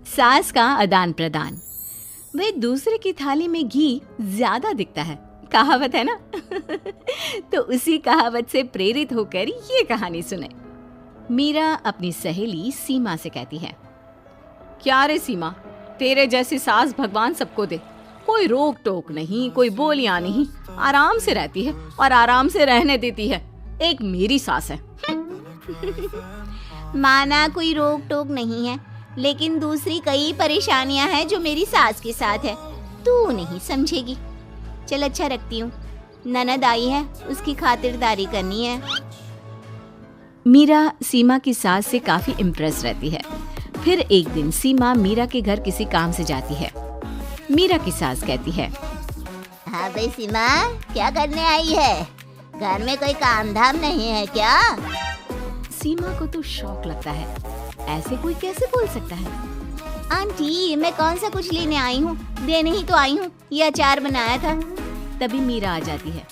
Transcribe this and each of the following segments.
सास का आदान प्रदान। वे दूसरे की थाली में घी ज्यादा दिखता है, कहावत है ना। तो उसी कहावत से प्रेरित होकर ये कहानी सुने। मीरा अपनी सहेली सीमा से कहती है, क्या रे सीमा, तेरे जैसी सास भगवान सबको दे। कोई रोक टोक नहीं, कोई बोलियां नहीं, आराम से रहती है और आराम से रहने देती है। एक मेरी सास है। माना कोई रोक टोक नहीं है, लेकिन दूसरी कई परेशानियां हैं जो मेरी सास के साथ है, तू नहीं समझेगी। चल अच्छा रखती हूँ, ननद आई है, उसकी खातिरदारी करनी है। मीरा सीमा की सास से काफी इम्प्रेस रहती है। फिर एक दिन सीमा मीरा के घर किसी काम से जाती है। मीरा की सास कहती है, हाँ भाई सीमा, क्या करने आई है? घर में कोई काम धाम नहीं है क्या? सीमा को तो शौक लगता है, ऐसे कोई कैसे बोल सकता है। आंटी, मैं कौन सा कुछ लेने आई हूँ, देने ही तो आई हूँ। ये अचार बनाया था। तभी मीरा आ जाती है।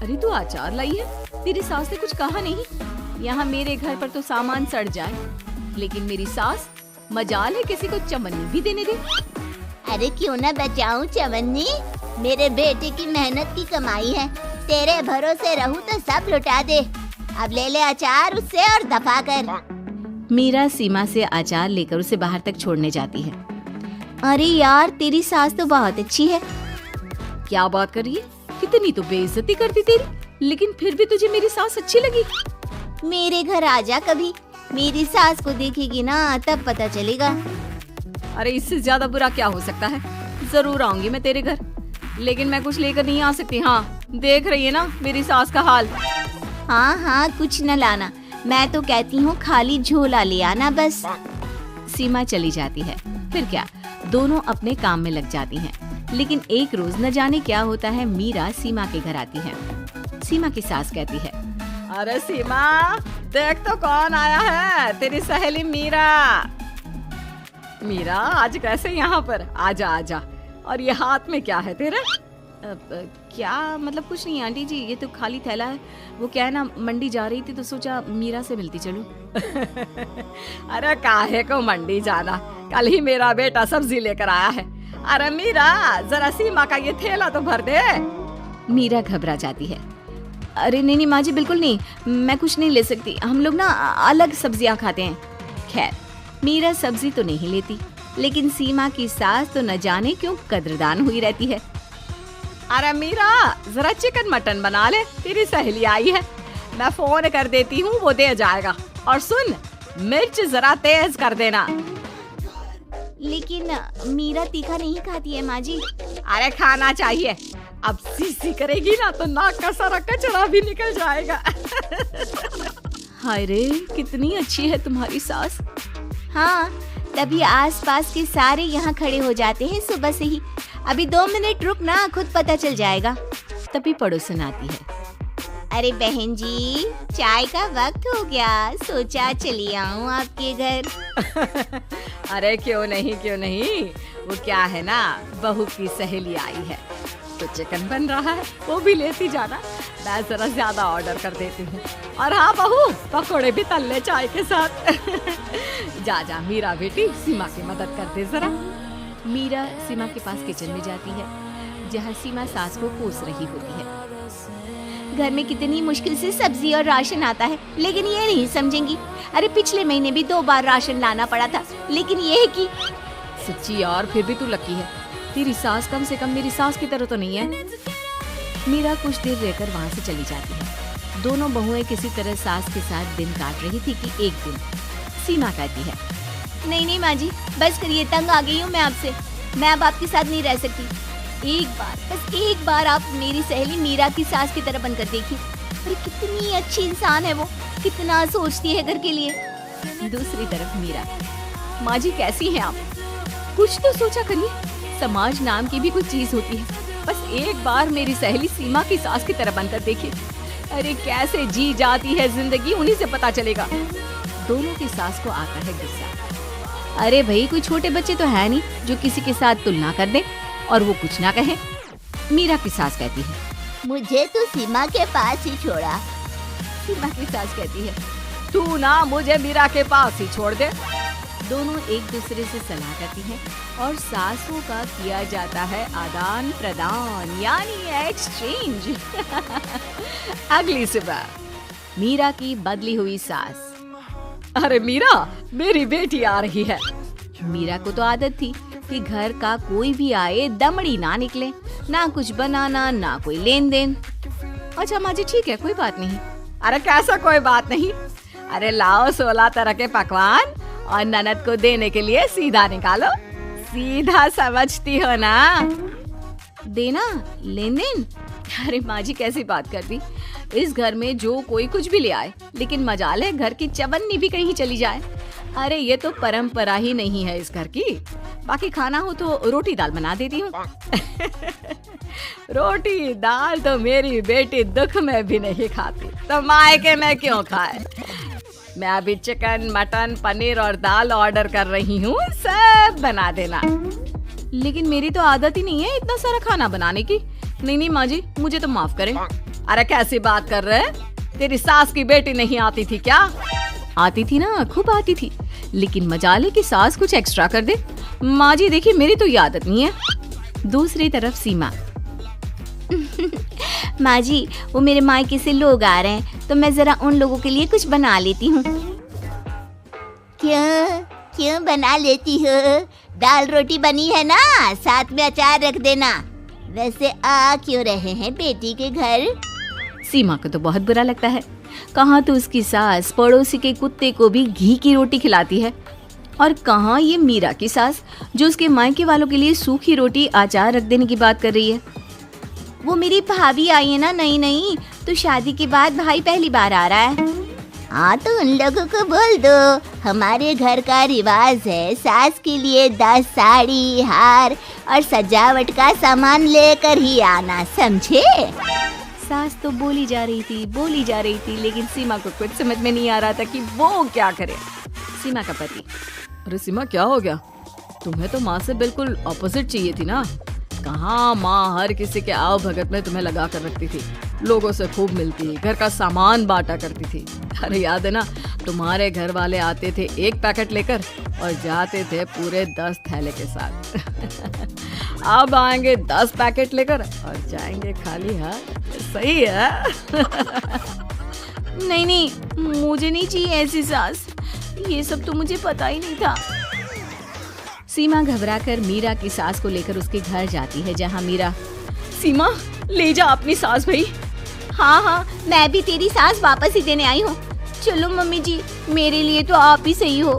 अरे तू अचार लाई है? तेरी सास ने कुछ कहा नहीं? यहाँ मेरे घर पर तो सामान सड़ जाए, लेकिन मेरी सास मजाल है किसी को चमन्नी भी देने दे। अरे क्यों ना बचाऊं चवन्नी, मेरे बेटे की मेहनत की कमाई है। तेरे भरोसे रहूं तो सब लुटा दे। अब ले ले अचार उससे और दफा कर। मीरा सीमा से अचार लेकर उसे बाहर तक छोड़ने जाती है। अरे यार, तेरी सास तो बहुत अच्छी है। क्या बात कर रही है? कितनी तो बेइज्जती करती तेरी, लेकिन फिर भी तुझे मेरी सास अच्छी लगी। मेरे घर आजा कभी, मेरी सास को देखेगी ना तब पता चलेगा। अरे इससे ज्यादा बुरा क्या हो सकता है। जरूर आऊंगी मैं तेरे घर, लेकिन मैं कुछ लेकर नहीं आ सकती। हाँ, देख रही है ना मेरी सास का हाल। हाँ हाँ, कुछ न लाना, मैं तो कहती हूँ खाली झोला ले आना बस। सीमा चली जाती है। फिर क्या, दोनों अपने काम में लग जाती हैं। लेकिन एक रोज न जाने क्या होता है, मीरा सीमा के घर आती है। सीमा की सास कहती है, अरे सीमा, देख तो कौन आया है, तेरी सहेली मीरा। मीरा, आज कैसे यहाँ पर? आजा आजा। और ये हाथ में क्या है तेरे? क्या मतलब? कुछ नहीं आंटी जी, ये तो खाली थैला है। वो क्या है ना, मंडी जा रही थी तो सोचा मीरा से मिलती चलूं। अरे काहे को मंडी जाना, कल ही मेरा बेटा सब्जी लेकर आया है। अरे मीरा, जरा सीमा का ये थैला तो भर दे। मीरा घबरा जाती है। अरे नहीं नहीं माँ जी, बिल्कुल नहीं, मैं कुछ नहीं ले सकती। हम लोग ना अलग सब्जियां खाते हैं। खैर, मीरा सब्जी तो नहीं लेती, लेकिन सीमा की सास तो न जाने क्यों कद्रदान हुई रहती है। अरे मीरा, जरा चिकन मटन बना ले, तेरी सहेली आई है। मैं फोन कर देती हूँ, वो दे जाएगा। और सुन, मिर्च जरा तेज कर देना। लेकिन मीरा तीखा नहीं खाती है माँ जी। अरे खाना चाहिए, अब सीसी करेगी ना तो नाक का सारा कचरा भी निकल जाएगा। हाय रे, कितनी अच्छी है तुम्हारी सास। हाँ, तभी आसपास के सारे यहाँ खड़े हो जाते हैं सुबह से ही। अभी 2 मिनट रुक ना, खुद पता चल जाएगा। तभी पड़ोसन आती है। अरे बहन जी, चाय का वक्त हो गया, सोचा चली आऊं आपके घर। अरे क्यों नहीं, वो क्या है ना, बहू की सहेली आई है तो चिकन बन रहा है, वो भी लेती जाना। मैं जरा ज्यादा ऑर्डर कर देती हूँ। और हाँ बहू, पकोड़े भी तल ले चाय के साथ। जा जा मीरा बेटी, सीमा की मदद कर दे जरा। मीरा सीमा के पास किचन में जाती है, जहाँ सीमा सास को कोस रही होती है। घर में कितनी मुश्किल से सब्जी और राशन आता है, लेकिन ये नहीं समझेंगी। अरे पिछले महीने भी 2 बार राशन लाना पड़ा था, लेकिन ये है कि सच्ची यार, फिर भी तू लकी है, तेरी सास कम से कम मेरी सास की तरह तो नहीं है। मीरा कुछ देर रहकर वहाँ से चली जाती है। दोनों बहुएं किसी तरह सास के साथ दिन काट रही थी कि एक दिन सीमा कहती है, नहीं माँ जी, बस करिए, तंग आ गई हूँ मैं आपसे। मैं अब आपके साथ नहीं रह सकती। एक बार, बस एक बार आप मेरी सहेली मीरा की सास की तरह बनकर देखिए। अरे कितनी अच्छी इंसान है वो, कितना सोचती है घर के लिए। दूसरी तरफ मीरा, माँ जी कैसी हैं आप? कुछ तो सोचा करिए, समाज नाम की भी कुछ चीज होती है। बस एक बार मेरी सहेली सीमा की सास की तरह बनकर देखिए। अरे कैसे जी जाती है जिंदगी, उन्हीं से पता चलेगा। दोनों की सास को आता है गुस्सा। अरे भाई, कोई छोटे बच्चे तो है नहीं जो किसी के साथ तुलना कर दे और वो कुछ ना कहे। मीरा की सास कहती है, मुझे तो सीमा के पास ही छोड़ा। सीमा की सास कहती है, तू ना मुझे मीरा के पास ही छोड़ दे। दोनों एक दूसरे से सलाह करती हैं और सासों का किया जाता है आदान प्रदान यानी एक्सचेंज। अगली सुबह मीरा की बदली हुई सास। अरे मीरा, मेरी बेटी आ रही है। मीरा को तो आदत थी कि घर का कोई भी आए दमड़ी ना निकले, ना कुछ बनाना ना कोई लेन देन। अच्छा माँ जी ठीक है, कोई बात नहीं। अरे कैसा कोई बात नहीं, अरे लाओ 16 तरह के पकवान और ननद को देने के लिए सीधा निकालो। सीधा समझती हो ना? देना लेन देन? अरे माँ जी कैसी बात कर दी। इस घर में जो कोई कुछ भी ले आए, लेकिन मजाल है घर की चवन्नी भी कहीं चली जाए। अरे ये तो परंपरा ही नहीं है इस घर की। बाकी खाना हो तो रोटी दाल बना देती हूँ। रोटी दाल तो मेरी बेटी दुख में भी नहीं खाती, तो मायके में क्यों खाए। मैं अभी चिकन मटन पनीर और दाल ऑर्डर कर रही हूँ, सब बना देना। लेकिन मेरी तो आदत ही नहीं है इतना सारा खाना बनाने की। नहीं माँ जी, मुझे तो माफ करें। अरे कैसी बात कर रहे हैं, तेरी सास की बेटी नहीं आती थी क्या? आती थी ना, खूब आती थी, लेकिन मजाले की सास कुछ एक्स्ट्रा कर दे। माँ जी देखिए, मेरी तो ये आदत नहीं है। दूसरी तरफ सीमा। माँ जी वो मेरे मायके से लोग आ रहे हैं, तो मैं जरा उन लोगों के लिए कुछ बना लेती हूँ। क्यों बना लेती हो? दाल रोटी बनी है ना, साथ में अचार रख देना। वैसे आ क्यों रहे हैं बेटी के घर? सीमा को तो बहुत बुरा लगता है। कहाँ तो उसकी सास पड़ोसी के कुत्ते को भी घी की रोटी खिलाती है, और कहाँ ये मीरा की सास जो उसके मायके वालों के लिए सूखी रोटी अचार रख देने की बात कर रही है। वो मेरी भाभी आई है ना, नई, तो शादी के बाद भाई पहली बार आ रहा है। हाँ तो उन लोगों को बोल दो, हमारे घर का रिवाज है सास के लिए 10 साड़ी हार और सजावट का सामान लेकर ही आना, समझे? सास तो बोली जा रही थी, लेकिन सीमा को कुछ समझ में नहीं आ रहा था कि वो क्या करे। सीमा का पति। अरे सीमा क्या हो गया? तुम्हें तो माँ से बिल्कुल ऑपोजिट चाहिए थी ना। कहाँ माँ हर किसी के आओ भगत में तुम्हें लगा कर रखती थी, लोगों से खूब मिलती, घर का सामान बांटा करती थी। अरे याद है ना, तुम्हारे घर वाले आते थे 1 पैकेट लेकर और जाते थे पूरे 10 थैले के साथ। अब आएंगे 10 पैकेट लेकर और जाएंगे खाली हाथ। सही है। नहीं, मुझे नहीं चाहिए ऐसी सास, ये सब तो मुझे पता ही नहीं था। सीमा घबराकर मीरा की सास को लेकर उसके घर जाती है, जहाँ मीरा। सीमा ले जा अपनी सास भाई। हाँ मैं भी तेरी सास वापस ही देने आई हूँ। चलो मम्मी जी, मेरे लिए तो आप ही सही हो।